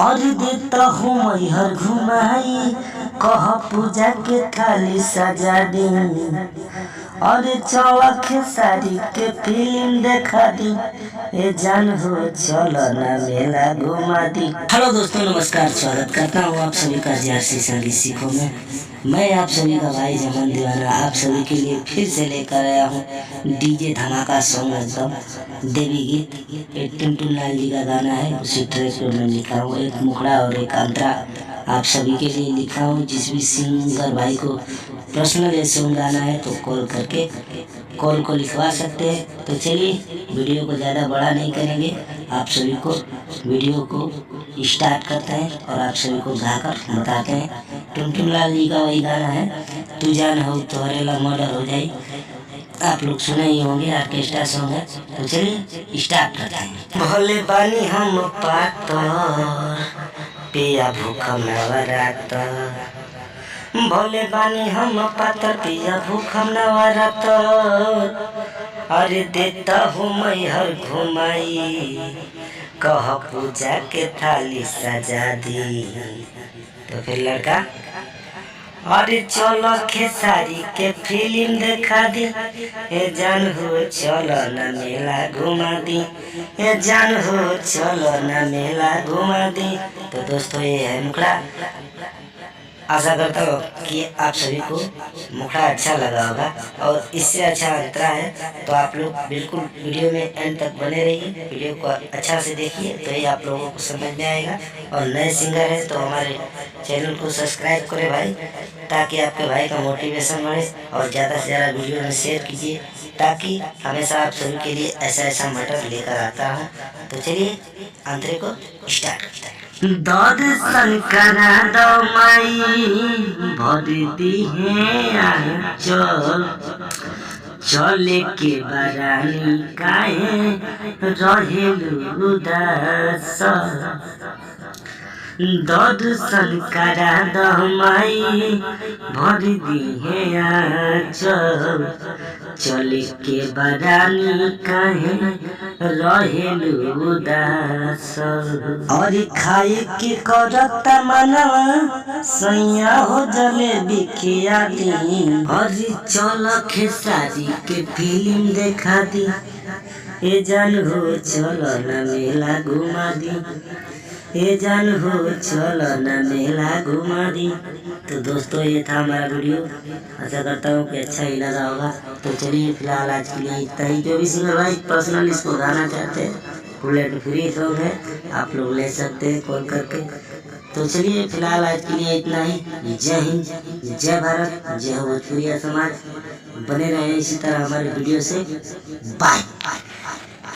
और देता हूँ मैहर घुमाई, कह पूजा के थाली सजा दी, और चौक साड़ी के फिल्म देखा दी, ए जान हो चलो ना मेला घुमा दी। हेलो दोस्तों, नमस्कार, स्वागत करता हूँ आप सभी का जीआरसी संगीत सीखो में। मैं आप सभी का भाई जमन दीवाना आप सभी के लिए फिर से लेकर आया हूँ डीजे धमाका सॉन्ग, एकदम देवी गीत। एक टुनटुन लाल जी का गाना है, उसी ट्रैक पे मैं लिखा हूँ एक मुखड़ा और एक अंतरा आप सभी के लिए लिखा हूँ। जिस भी सिंगर भाई को पर्सनल ये सॉन्ग गाना है तो कॉल करके कॉल को लिखवा सकते हैं। तो चलिए वीडियो को ज़्यादा बड़ा नहीं करेंगे, आप सभी को वीडियो को स्टार्ट करते हैं और आप सभी को गाकर बताते हैं। टुनटुन लाल जी का वही गाना है, तू जान हो तोहरे ला मर्डर हो जाई, आप लोग सुने ही होंगे, ऑर्केस्ट्रा सॉन्ग है। तो चलिए स्टार्ट करते हैं। भोले बानी हम पातर पिया भूखम नवरात, भोले बानी हम पातर पिया भूखम नवरात, अरे देता हूँ मैहर घुमाई, कह पूजा के थाली सजा दी। तो फिर लड़का, अरे चलो खेसारी के फिल्म देखा दी, ए जान हो चलो न मेला घुमा दी, ए जान हो चलो न मेला घुमा दी। तो दोस्तों ये है मुखड़ा। आशा करता हूँ कि आप सभी को मुखड़ा अच्छा लगा होगा और इससे अच्छा अंतरा है। तो आप लोग बिल्कुल वीडियो में एंड तक बने रहिए, वीडियो को अच्छा से देखिए तो ये आप लोगों को समझ में आएगा। और नए सिंगर हैं तो हमारे चैनल को सब्सक्राइब करें भाई, ताकि आपके भाई का मोटिवेशन बढ़े। और ज़्यादा से ज़्यादा वीडियो में शेयर कीजिए, ताकि हमेशा आप सभी के लिए ऐसा ऐसा मैटर लेकर आता हूँ। तो चलिए अंतरे को स्टार्ट करते हैं। दर्शन करा दो माई भर दी है चल, चले के बरानी काहे रहेलु उदास, दर्शन करा दो माई भर दी है चल, चले के बरानी काहे रहेलु उदास। और खाए के करता मनवा सैया हो जलेबी खिया दी, और चल खेसारी के फिल्म देखा दी, ए जान हो चलो न मेला घुमा दी, ए जान हो चलो न मेला घुमा दी। तो दोस्तों ये था हमारा वीडियो, आशा करता हूँ कि अच्छा ही लगा होगा। तो चलिए फिलहाल आज के लिए इतना ही। जो भी सिंगर भाई पर्सनल इसको गाना चाहते हैं, फुल एंड फ्री सॉन्ग है, आप लोग ले सकते हैं कॉल करके। तो चलिए फिलहाल आज के लिए इतना ही। जय हिंद, जय भारत, जय भोजपुरिया समाज। बने रहे इसी तरह हमारे वीडियो से। बाय।